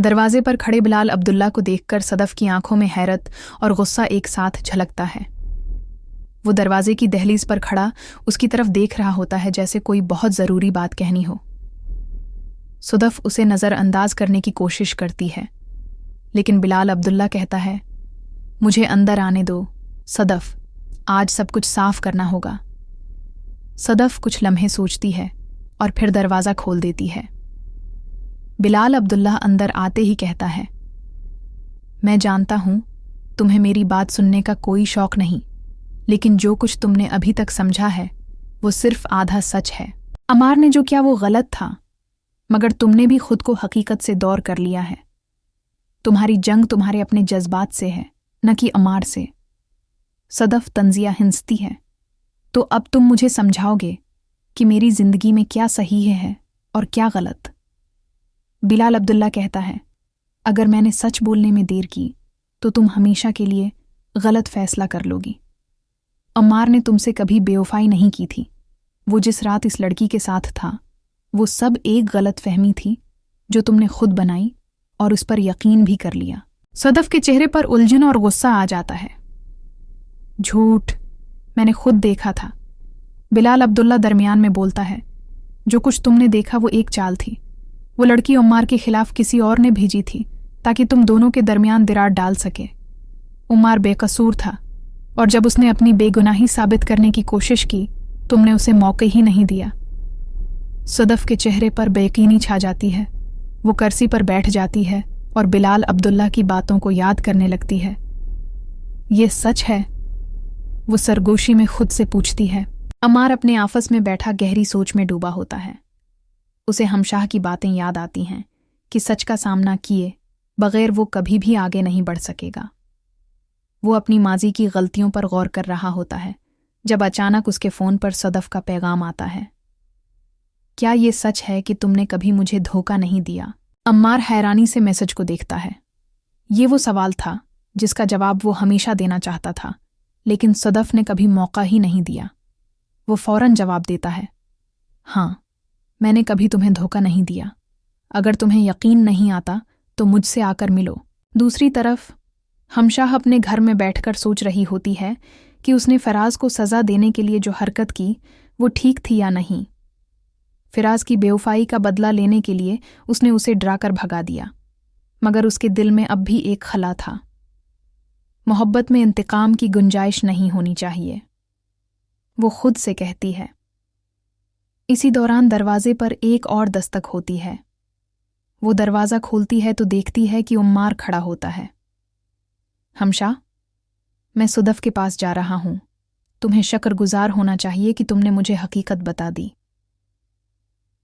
दरवाजे पर खड़े बिलाल अब्दुल्ला को देखकर सदफ की आंखों में हैरत और गुस्सा एक साथ झलकता है। वो दरवाजे की दहलीज पर खड़ा उसकी तरफ देख रहा होता है जैसे कोई बहुत ज़रूरी बात कहनी हो। सदफ उसे नज़रअंदाज करने की कोशिश करती है, लेकिन बिलाल अब्दुल्ला कहता है, मुझे अंदर आने दो सदफ, आज सब कुछ साफ करना होगा। सदफ कुछ लम्हे सोचती है और फिर दरवाज़ा खोल देती है। बिलाल अब्दुल्ला अंदर आते ही कहता है, मैं जानता हूं तुम्हें मेरी बात सुनने का कोई शौक नहीं, लेकिन जो कुछ तुमने अभी तक समझा है वो सिर्फ आधा सच है। अमार ने जो किया वो गलत था, मगर तुमने भी खुद को हकीकत से दौर कर लिया है। तुम्हारी जंग तुम्हारे अपने जज्बात से है, न कि अमार से। सदफ तंजिया हिंसती है, तो अब तुम मुझे समझाओगे कि मेरी जिंदगी में क्या सही है और क्या गलत। बिलाल अब्दुल्ला कहता है, अगर मैंने सच बोलने में देर की तो तुम हमेशा के लिए गलत फैसला कर लोगी। अम्मार ने तुमसे कभी बेवफाई नहीं की थी। वो जिस रात इस लड़की के साथ था वो सब एक गलत फहमी थी जो तुमने खुद बनाई और उस पर यकीन भी कर लिया। सदफ के चेहरे पर उलझन और गुस्सा आ जाता है। झूठ, मैंने खुद देखा था। बिलाल अब्दुल्ला दरमियान में बोलता है, जो कुछ तुमने देखा वो एक चाल थी। वो लड़की उम्मार के खिलाफ किसी और ने भेजी थी ताकि तुम दोनों के दरमियान दरार डाल सके। उम्मार बेकसूर था और जब उसने अपनी बेगुनाही साबित करने की कोशिश की तुमने उसे मौके ही नहीं दिया। सदफ के चेहरे पर बेयकीनी छा जाती है। वो कुर्सी पर बैठ जाती है और बिलाल अब्दुल्ला की बातों को याद करने लगती है। ये सच है? वो सरगोशी में खुद से पूछती है। अमार अपने आफस में बैठा गहरी सोच में डूबा होता है। उसे हमशाह की बातें याद आती हैं कि सच का सामना किए बगैर वो कभी भी आगे नहीं बढ़ सकेगा। वो अपनी माजी की गलतियों पर गौर कर रहा होता है जब अचानक उसके फ़ोन पर सदफ का पैगाम आता है। क्या ये सच है कि तुमने कभी मुझे धोखा नहीं दिया? अम्मार हैरानी से मैसेज को देखता है। ये वो सवाल था जिसका जवाब वो हमेशा देना चाहता था, लेकिन सदफ ने कभी मौका ही नहीं दिया। वो फौरन जवाब देता है, हाँ, मैंने कभी तुम्हें धोखा नहीं दिया। अगर तुम्हें यकीन नहीं आता तो मुझसे आकर मिलो। दूसरी तरफ हमशाह अपने घर में बैठकर सोच रही होती है कि उसने फराज को सज़ा देने के लिए जो हरकत की वो ठीक थी या नहीं। फिराज की बेवफाई का बदला लेने के लिए उसने उसे डराकर भगा दिया, मगर उसके दिल में अब भी एक खला था। मोहब्बत में इंतकाम की गुंजाइश नहीं होनी चाहिए, वो खुद से कहती है। इसी दौरान दरवाजे पर एक और दस्तक होती है। वो दरवाज़ा खोलती है तो देखती है कि उम्मार खड़ा होता है। हमशा, मैं सदफ के पास जा रहा हूं। तुम्हें शुक्रगुजार होना चाहिए कि तुमने मुझे हकीकत बता दी।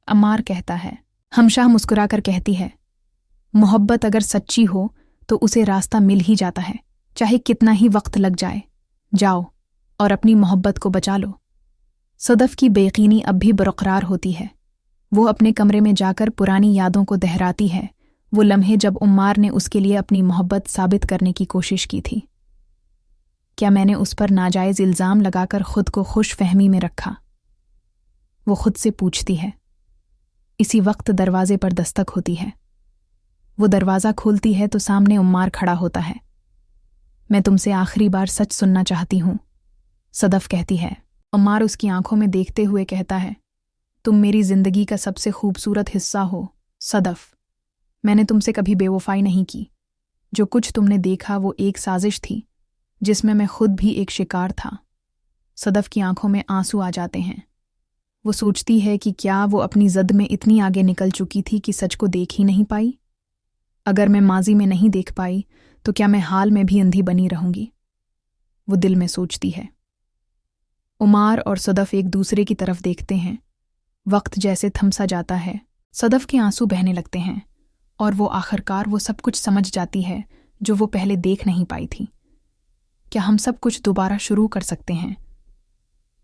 अम्मार कहता है। हमशाह मुस्कुराकर कहती है, मोहब्बत अगर सच्ची हो तो उसे रास्ता मिल ही जाता है, चाहे कितना ही वक्त लग जाए। जाओ और अपनी मोहब्बत को बचा लो। सदफ की बेयकीनी अब भी बरकरार होती है। वो अपने कमरे में जाकर पुरानी यादों को दोहराती है, वो लम्हे जब उम्मार ने उसके लिए अपनी मोहब्बत साबित करने की कोशिश की थी। क्या मैंने उस पर नाजायज़ इल्ज़ाम लगाकर खुद को खुश फहमी में रखा? वो खुद से पूछती है। इसी वक्त दरवाजे पर दस्तक होती है। वो दरवाज़ा खोलती है तो सामने उम्मार खड़ा होता है। मैं तुमसे आखिरी बार सच सुनना चाहती हूँ, सदफ कहती है। उम्मार उसकी आंखों में देखते हुए कहता है, तुम मेरी जिंदगी का सबसे खूबसूरत हिस्सा हो सदफ। मैंने तुमसे कभी बेवफाई नहीं की। जो कुछ तुमने देखा वो एक साजिश थी जिसमें मैं खुद भी एक शिकार था। सदफ की आंखों में आंसू आ जाते हैं। वो सोचती है कि क्या वो अपनी ज़द में इतनी आगे निकल चुकी थी कि सच को देख ही नहीं पाई। अगर मैं माजी में नहीं देख पाई तो क्या मैं हाल में भी अंधी बनी रहूंगी? वो दिल में सोचती है। उमार और सदफ एक दूसरे की तरफ देखते हैं। वक्त जैसे थम सा जाता है। सदफ के आंसू बहने लगते हैं और वो आखिरकार वो सब कुछ समझ जाती है जो वो पहले देख नहीं पाई थी। क्या हम सब कुछ दोबारा शुरू कर सकते हैं?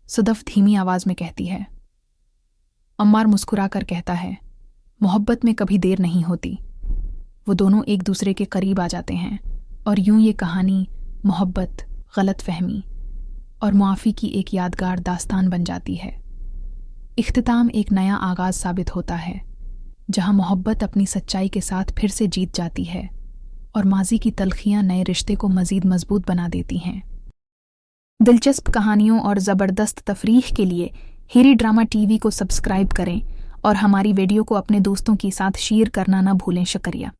सदफ धीमी आवाज में कहती है। अम्मार मुस्कुराकर कहता है, मोहब्बत में कभी देर नहीं होती। वो दोनों एक दूसरे के करीब आ जाते हैं और यूं ये कहानी मोहब्बत, गलत फहमी और मुआफ़ी की एक यादगार दास्तान बन जाती है। इख्तिताम एक नया आगाज़ साबित होता है, जहां मोहब्बत अपनी सच्चाई के साथ फिर से जीत जाती है और माजी की तलखियां नए रिश्ते को मजीद मजबूत बना देती हैं। दिलचस्प कहानियों और ज़बरदस्त तफरीह के लिए हिरी ड्रामा टीवी को सब्सक्राइब करें और हमारी वीडियो को अपने दोस्तों के साथ शेयर करना ना भूलें। शुक्रिया।